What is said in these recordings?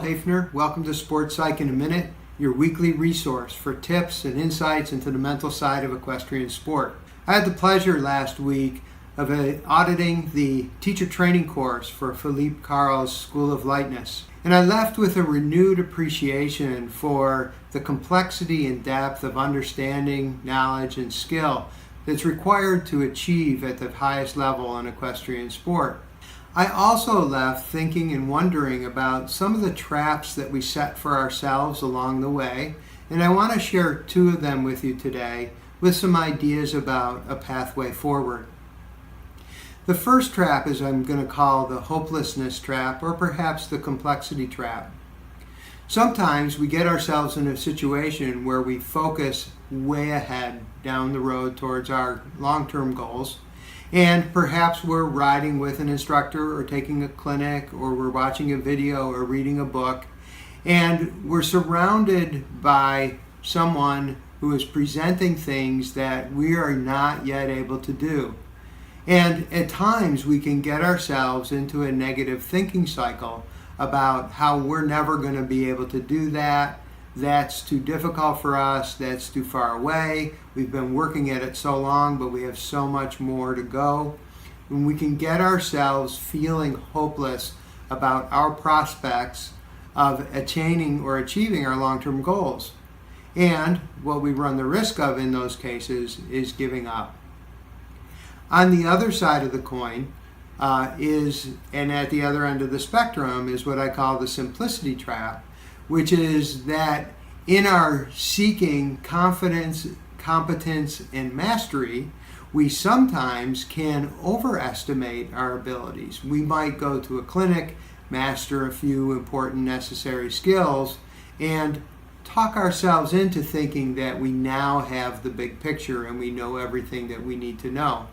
Haefner. Welcome to Sports Psych in a Minute, your weekly resource for tips and insights into the mental side of equestrian sport. I had the pleasure last week of auditing the teacher training course for Philippe Carl's School of Lightness. And I left with a renewed appreciation for the complexity and depth of understanding, knowledge, and skill that's required to achieve at the highest level in equestrian sport. I also left thinking and wondering about some of the traps that we set for ourselves along the way, and I want to share two of them with you today with some ideas about a pathway forward. The first trap is I'm going to call the hopelessness trap, or perhaps the complexity trap. Sometimes we get ourselves in a situation where we focus way ahead down the road towards our long-term goals, and perhaps we're riding with an instructor or taking a clinic, or we're watching a video or reading a book, and we're surrounded by someone who is presenting things that we are not yet able to do. And at times we can get ourselves into a negative thinking cycle about how we're never going to be able to do that. That's too difficult for us. That's too far away. We've been working at it so long, but we have so much more to go. And we can get ourselves feeling hopeless about our prospects of attaining or achieving our long-term goals. And what we run the risk of in those cases is giving up. On the other side of the coin and at the other end of the spectrum, is what I call the simplicity trap, which is that in our seeking confidence, competence, and mastery, we sometimes can overestimate our abilities. We might go to a clinic, master a few important necessary skills, and talk ourselves into thinking that we now have the big picture and we know everything that we need to know.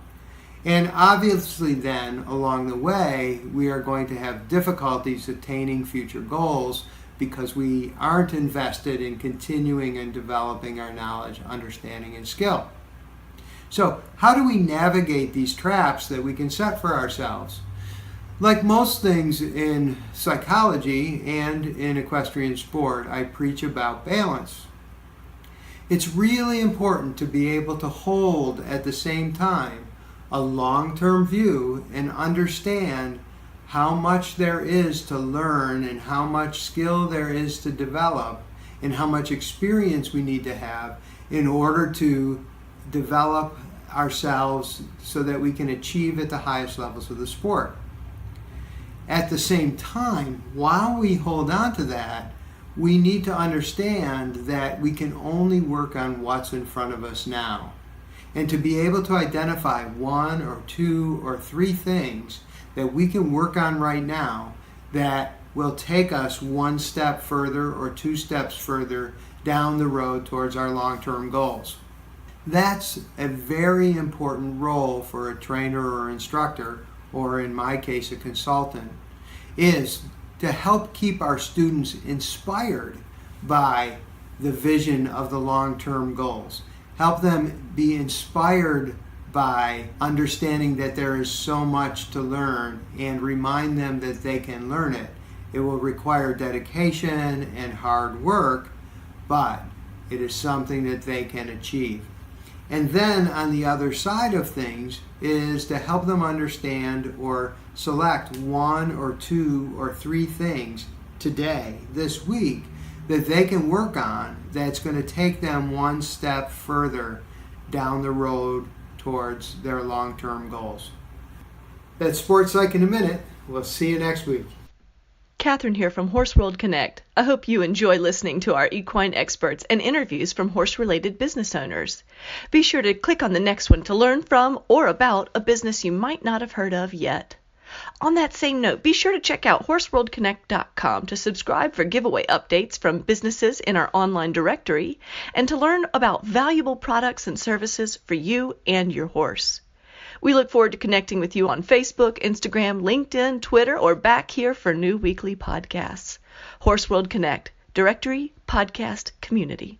And obviously then, along the way, we are going to have difficulties attaining future goals because we aren't invested in continuing and developing our knowledge, understanding, and skill. So how do we navigate these traps that we can set for ourselves? Like most things in psychology and in equestrian sport, I preach about balance. It's really important to be able to hold at the same time a long-term view and understand how much there is to learn and how much skill there is to develop and how much experience we need to have in order to develop ourselves so that we can achieve at the highest levels of the sport. At the same time, while we hold on to that, we need to understand that we can only work on what's in front of us now. And to be able to identify one or two or three things that we can work on right now that will take us one step further or two steps further down the road towards our long-term goals. That's a very important role for a trainer or instructor, or in my case a consultant, is to help keep our students inspired by the vision of the long-term goals. Help them be inspired by understanding that there is so much to learn and remind them that they can learn it. It will require dedication and hard work, but it is something that they can achieve. And then on the other side of things is to help them understand or select one or two or three things today, this week, that they can work on that's going to take them one step further down the road towards their long-term goals. That's Sports Psych in a Minute. We'll see you next week. Catherine here from Horse World Connect. I hope you enjoy listening to our equine experts and interviews from horse-related business owners. Be sure to click on the next one to learn from or about a business you might not have heard of yet. On that same note, be sure to check out horseworldconnect.com to subscribe for giveaway updates from businesses in our online directory and to learn about valuable products and services for you and your horse. We look forward to connecting with you on Facebook, Instagram, LinkedIn, Twitter, or back here for new weekly podcasts. Horse World Connect, directory, podcast, community.